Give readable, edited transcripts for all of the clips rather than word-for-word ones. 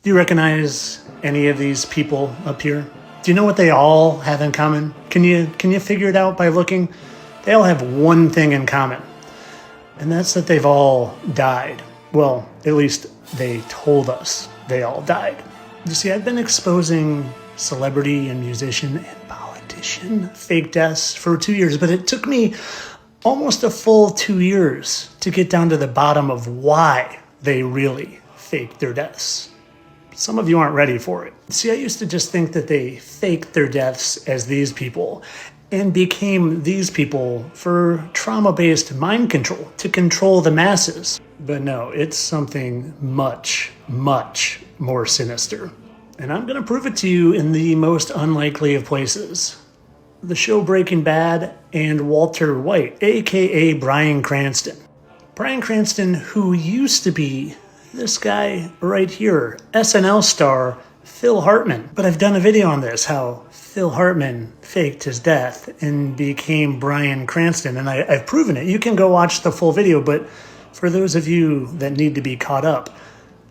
Do you recognize any of these people up here? Do you know what they all have in common? Can you figure it out by looking? They all have one thing in common, and that's that they've all died. Well, at least they told us they all died. You see, I've been exposing celebrity and musician and politician fake deaths for 2 years, but it took me almost a full 2 years to get down to the bottom of why they really faked their deaths. Some of you aren't ready for it. See, I used to just think that they faked their deaths as these people and became these people for trauma-based mind control, to control the masses. But no, it's something much, much more sinister. And I'm going to prove it to you in the most unlikely of places. The show Breaking Bad and Walter White, aka Bryan Cranston. Bryan Cranston, who used to be this guy right here, SNL star Phil Hartman. But I've done a video on this, how Phil Hartman faked his death and became Bryan Cranston, and I've proven it. You can go watch the full video, but for those of you that need to be caught up,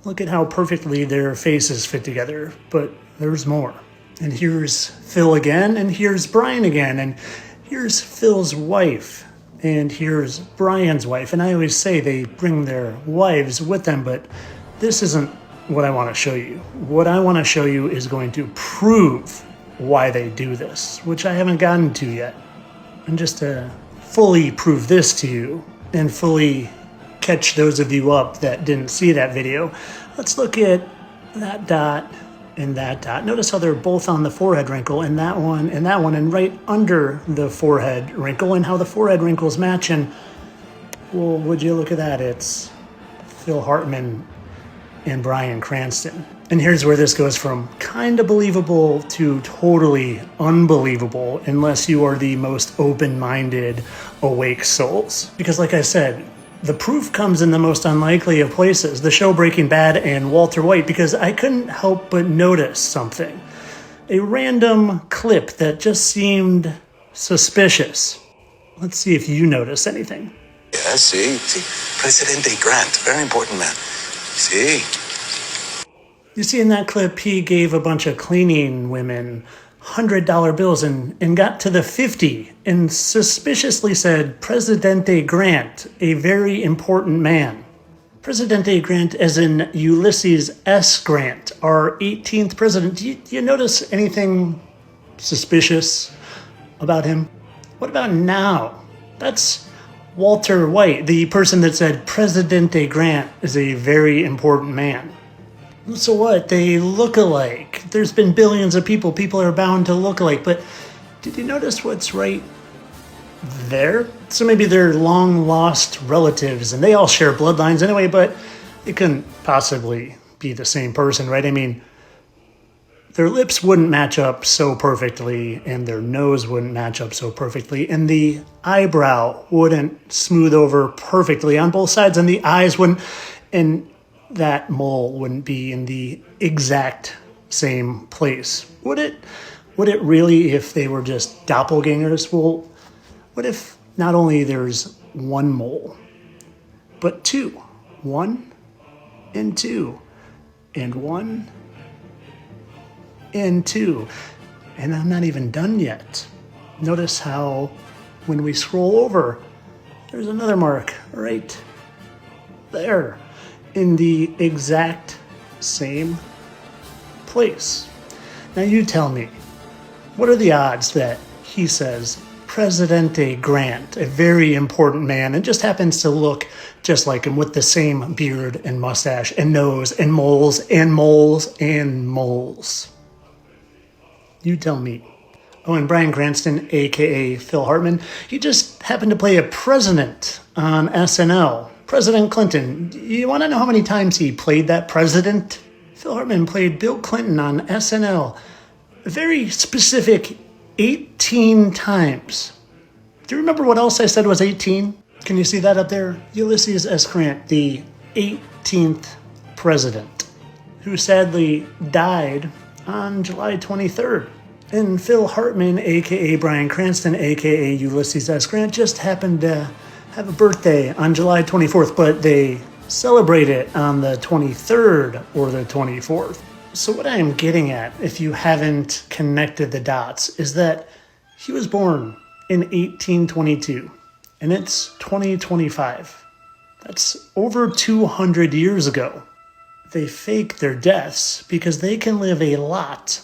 look at how perfectly their faces fit together. But there's more. And here's Phil again, and here's Bryan again, and here's Phil's wife, and here's Bryan's wife. And I always say they bring their wives with them, but this isn't what I want to show you. What I want to show you is going to prove why they do this, which I haven't gotten to yet. And just to fully prove this to you and fully catch those of you up that didn't see that video, let's look at that dot and that dot. Notice how they're both on the forehead wrinkle, and that one, and right under the forehead wrinkle, and how the forehead wrinkles match. And well, would you look at that? It's Phil Hartman and Bryan Cranston. And here's where this goes from kind of believable to totally unbelievable, unless you are the most open-minded, awake souls. Because like I said, the proof comes in the most unlikely of places, the show Breaking Bad and Walter White, because I couldn't help but notice something. A random clip that just seemed suspicious. Let's see if you notice anything. Yeah, see, Presidente Grant, very important man. See? You see, in that clip, he gave a bunch of cleaning women $100 bills and got to the 50 and suspiciously said, Presidente Grant, a very important man. Presidente Grant as in Ulysses S. Grant, our 18th president. Do you notice anything suspicious about him? What about now? That's Walter White, the person that said Presidente Grant is a very important man. So what? They look alike. There's been billions of people. People are bound to look alike. But did you notice what's right there? So maybe they're long-lost relatives, and they all share bloodlines anyway, but it couldn't possibly be the same person, right? I mean, their lips wouldn't match up so perfectly, and their nose wouldn't match up so perfectly, and the eyebrow wouldn't smooth over perfectly on both sides, and the eyes wouldn't, and that mole wouldn't be in the exact same place. Would it? Would it really if they were just doppelgangers? Well, what if not only there's one mole, but two? One and two, and one and two. And I'm not even done yet. Notice how when we scroll over, there's another mark right there, in the exact same place. Now you tell me, what are the odds that he says Presidente Grant, a very important man, and just happens to look just like him with the same beard and mustache and nose and moles and moles and moles? You tell me. Oh, and Bryan Cranston, aka Phil Hartman, he just happened to play a president on SNL. President Clinton. You want to know how many times he played that president? Phil Hartman played Bill Clinton on SNL. A very specific 18 times. Do you remember what else I said was 18? Can you see that up there? Ulysses S. Grant, the 18th president, who sadly died on July 23rd. And Phil Hartman, a.k.a. Bryan Cranston, a.k.a. Ulysses S. Grant, just happened to have a birthday on July 24th, but they celebrate it on the 23rd or the 24th. So what I am getting at, if you haven't connected the dots, is that he was born in 1822, and it's 2025. That's over 200 years ago. They fake their deaths because they can live a lot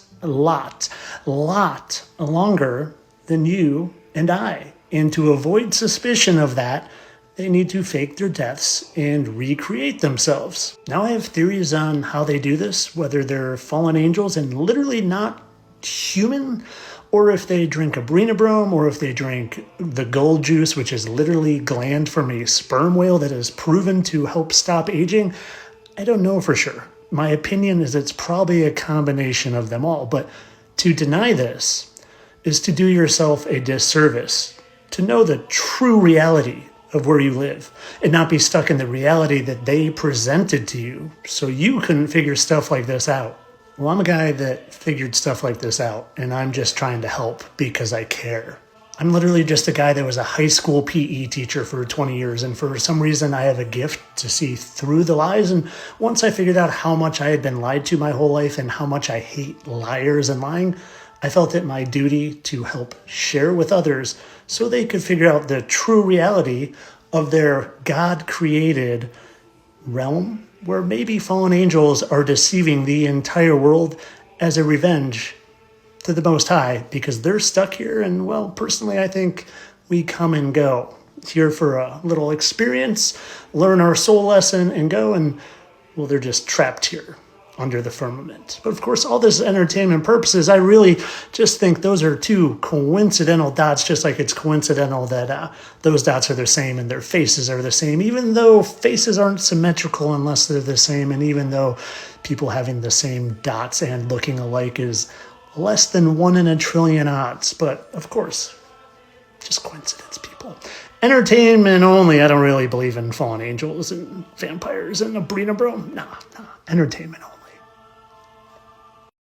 longer than you and I. And to avoid suspicion of that, they need to fake their deaths and recreate themselves. Now, I have theories on how they do this, whether they're fallen angels and literally not human, or if they drink Abrenobrome, or if they drink the gold juice, which is literally gland from a sperm whale that is proven to help stop aging. I don't know for sure. My opinion is it's probably a combination of them all, but to deny this is to do yourself a disservice, to know the true reality of where you live and not be stuck in the reality that they presented to you so you couldn't figure stuff like this out. Well, I'm a guy that figured stuff like this out, and I'm just trying to help because I care. I'm literally just a guy that was a high school PE teacher for 20 years, and for some reason I have a gift to see through the lies. And once I figured out how much I had been lied to my whole life and how much I hate liars and lying, I felt it my duty to help share with others so they could figure out the true reality of their God-created realm, where maybe fallen angels are deceiving the entire world as a revenge to the Most High because they're stuck here. And, well, personally, I think we come and go here for a little experience, learn our soul lesson, and go. And, well, they're just trapped here under the firmament. But, of course, all this entertainment purposes, I really just think those are two coincidental dots, just like it's coincidental that those dots are the same and their faces are the same, even though faces aren't symmetrical unless they're the same, and even though people having the same dots and looking alike is less than 1 in a trillion odds. But, of course, just coincidence, people. Entertainment only. I don't really believe in fallen angels and vampires and Abrenobrome. Nah, entertainment only.